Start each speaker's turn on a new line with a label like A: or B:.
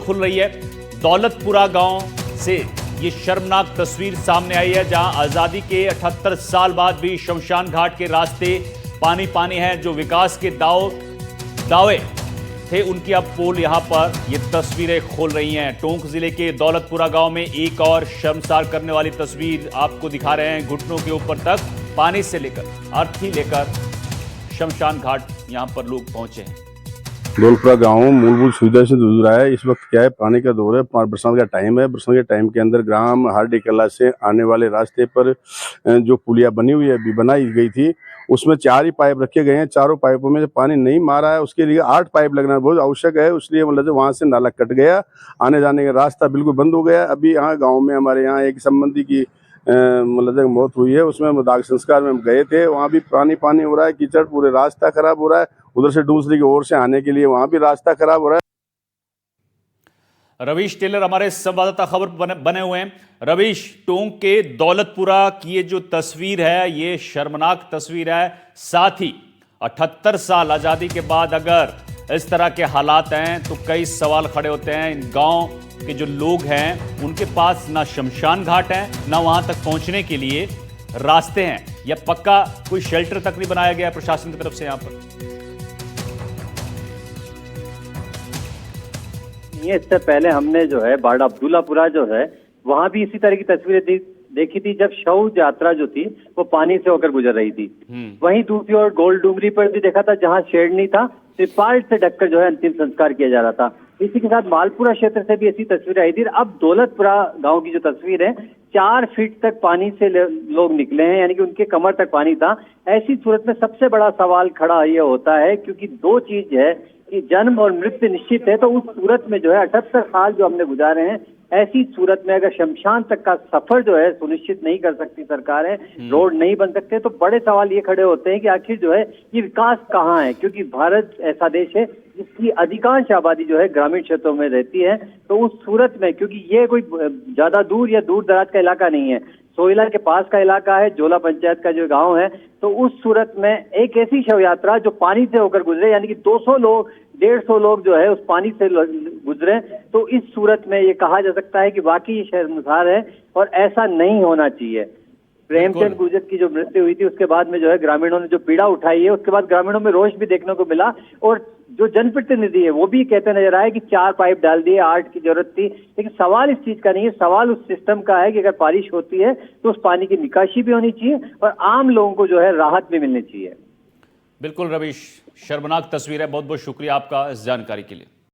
A: खुल रही है। दौलतपुरा गांव से ये शर्मनाक तस्वीर सामने आई है, जहां आजादी के 78 साल बाद भी शमशान घाट के रास्ते पानी पानी है। जो विकास के दावे थे उनकी अब पोल यहां पर ये तस्वीरें खोल रही हैं। टोंक जिले के दौलतपुरा गांव में एक और शर्मसार करने वाली तस्वीर आपको दिखा रहे हैं। घुटनों के ऊपर तक पानी से लेकर अर्थी लेकर शमशान घाट यहां पर लोग पहुंचे हैं।
B: दौलतपुरा गांव मूलभूत सुविधा से दूर रहा है। इस वक्त क्या है, पानी का दौर है, बरसात का टाइम है। बरसात के टाइम के अंदर ग्राम हार्डी कला से आने वाले रास्ते पर जो पुलिया बनी हुई है, अभी बनाई गई थी, उसमें 4 ही पाइप रखे गए हैं। चारों पाइपों में से पानी नहीं मारा है, उसके लिए 8 पाइप लगना बहुत आवश्यक है। इसलिए मतलब वहां से नाला कट गया, आने जाने का रास्ता बिल्कुल बंद हो गया। अभी यहाँ गाँव में हमारे यहाँ एक संबंधी की मतलब मौत हुई है, उसमें दाग संस्कार में हम गए थे। वहाँ भी पानी हो रहा है, कीचड़, पूरे रास्ता खराब हो रहा है। उधर से दूसरी की ओर से आने के लिए वहाँ भी रास्ता खराब हो रहा है।
A: रवीश टेलर हमारे संवाददाता खबर बने हुए हैं। रवीश, टोंक के दौलतपुरा की ये जो तस्वीर है, ये शर्मनाक तस्वीर है। साथ ही 78 साल आजादी के बाद अगर इस तरह के हालात हैं तो कई सवाल खड़े होते हैं। इन गांव के जो लोग हैं उनके पास ना शमशान घाट है, ना वहां तक पहुंचने के लिए रास्ते हैं, या पक्का कोई शेल्टर तक नहीं बनाया गया प्रशासन की तरफ से यहां पर।
C: इससे पहले हमने जो है बाड़ा अब्दुल्लापुरा जो है वहां भी इसी तरह की तस्वीरें देखी थी, जब शव यात्रा जो थी वो पानी से होकर गुजर रही थी। वहीं दूसरी ओर गोल डूंगरी पर भी देखा था, जहां शेड नहीं था, त्रिपाल से ढककर जो है अंतिम संस्कार किया जा रहा था। इसी के साथ मालपुरा क्षेत्र से भी ऐसी तस्वीरें आई थी। अब दौलतपुरा गांव की जो तस्वीर है, 4 फीट तक पानी से लोग निकले हैं, यानी कि उनके कमर तक पानी था। ऐसी सूरत में सबसे बड़ा सवाल खड़ा ये होता है, क्योंकि 2 चीज है कि जन्म और मृत्यु निश्चित है, तो उस सूरत में जो है 78 साल जो हमने गुजारे हैं, ऐसी सूरत में अगर शमशान तक का सफर जो है सुनिश्चित नहीं कर सकती सरकारें, रोड नहीं बन सकते, तो बड़े सवाल ये खड़े होते हैं कि आखिर जो है ये विकास कहाँ है। क्योंकि भारत ऐसा देश है जिसकी अधिकांश आबादी जो है ग्रामीण क्षेत्रों में रहती है। तो उस सूरत में, क्योंकि ये कोई ज्यादा दूर या दूर दराज का इलाका नहीं है, सोयला के पास का इलाका है, जोला पंचायत का जो गांव है, तो उस सूरत में एक ऐसी शव यात्रा जो पानी से होकर गुजरे, यानी कि 200 लोग 150 लोग जो है उस पानी से गुजरे, तो इस सूरत में ये कहा जा सकता है कि वाकई शर्मसार है और ऐसा नहीं होना चाहिए। प्रेमचंद गुर्जर की जो मृत्यु हुई थी उसके बाद में जो है ग्रामीणों ने जो पीड़ा उठाई है, उसके बाद ग्रामीणों में रोष भी देखने को मिला। और जो जनप्रतिनिधि है वो भी कहते नजर आए कि 4 पाइप डाल दिए, 8 की जरूरत थी। लेकिन सवाल इस चीज का नहीं है, सवाल उस सिस्टम का है कि अगर बारिश होती है तो उस पानी की निकासी भी होनी चाहिए और आम लोगों को जो है राहत भी मिलनी चाहिए।
A: बिल्कुल रवीश, शर्मनाक तस्वीर है। बहुत बहुत शुक्रिया आपका इस जानकारी के लिए।